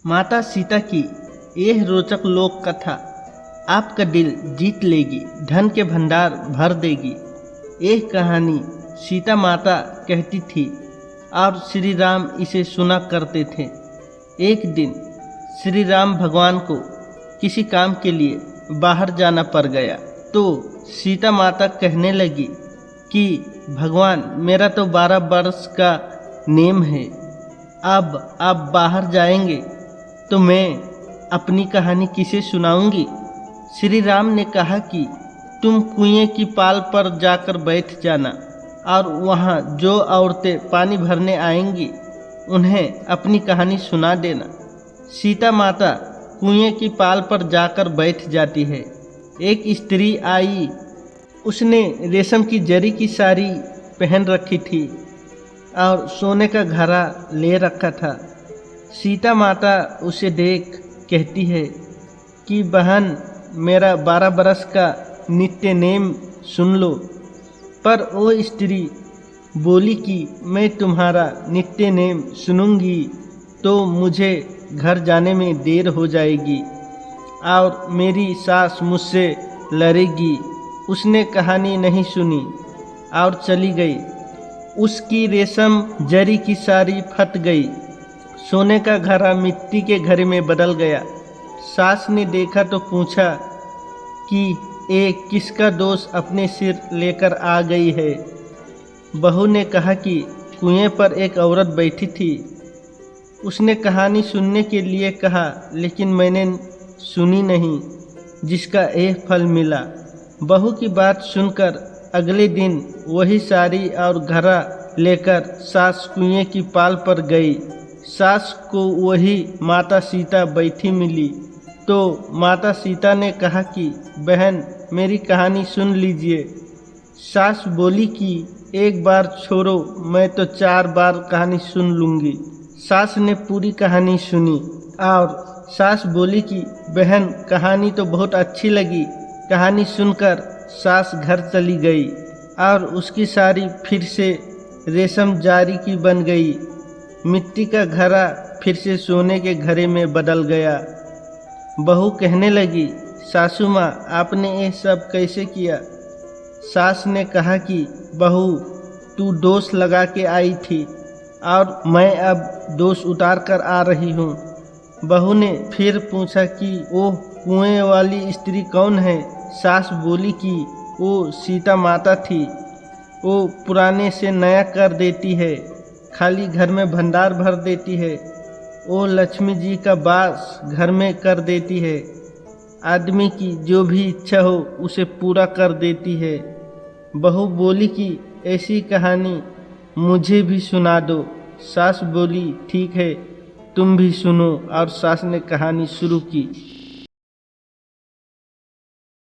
माता सीता की यह रोचक लोक कथा आपका दिल जीत लेगी, धन के भंडार भर देगी। यह कहानी सीता माता कहती थी और श्री राम इसे सुना करते थे। एक दिन श्री राम भगवान को किसी काम के लिए बाहर जाना पड़ गया तो सीता माता कहने लगी कि भगवान, मेरा तो 12 वर्ष का नेम है, अब आप बाहर जाएंगे तो मैं अपनी कहानी किसे सुनाऊंगी। श्री राम ने कहा कि तुम कुएं की पाल पर जाकर बैठ जाना और वहाँ जो औरतें पानी भरने आएंगी उन्हें अपनी कहानी सुना देना। सीता माता कुएं की पाल पर जाकर बैठ जाती है। एक स्त्री आई, उसने रेशम की जरी की साड़ी पहन रखी थी और सोने का घड़ा ले रखा था। सीता माता उसे देख कहती है कि बहन, मेरा 12 बरस का नित्य नेम सुन लो। पर वो स्त्री बोली कि मैं तुम्हारा नित्य नेम सुनूंगी तो मुझे घर जाने में देर हो जाएगी और मेरी सास मुझसे लड़ेगी। उसने कहानी नहीं सुनी और चली गई। उसकी रेशम जरी की साड़ी फट गई, सोने का घड़ा मिट्टी के घड़े में बदल गया। सास ने देखा तो पूछा कि ये किसका दोष अपने सिर लेकर आ गई है। बहू ने कहा कि कुएं पर एक औरत बैठी थी, उसने कहानी सुनने के लिए कहा, लेकिन मैंने सुनी नहीं, जिसका यह फल मिला। बहू की बात सुनकर अगले दिन वही साड़ी और घड़ा लेकर सास कुएं की पाल पर गई। सास को वही माता सीता बैठी मिली तो माता सीता ने कहा कि बहन, मेरी कहानी सुन लीजिए। सास बोली कि एक बार छोड़ो, मैं तो 4 बार कहानी सुन लूँगी। सास ने पूरी कहानी सुनी और सास बोली कि बहन, कहानी तो बहुत अच्छी लगी। कहानी सुनकर सास घर चली गई और उसकी साड़ी फिर से रेशम जारी की बन गई। मिट्टी का घड़ा फिर से सोने के घड़े में बदल गया। बहू कहने लगी, सासू माँ, आपने ये सब कैसे किया। सास ने कहा कि बहू, तू दोष लगा के आई थी और मैं अब दोष उतार कर आ रही हूँ। बहू ने फिर पूछा कि वो कुएं वाली स्त्री कौन है। सास बोली कि वो सीता माता थी, वो पुराने से नया कर देती है, खाली घर में भंडार भर देती है। वो लक्ष्मी जी का वास घर में कर देती है, आदमी की जो भी इच्छा हो उसे पूरा कर देती है। बहू बोली कि ऐसी कहानी मुझे भी सुना दो। सास बोली, ठीक है, तुम भी सुनो। और सास ने कहानी शुरू की।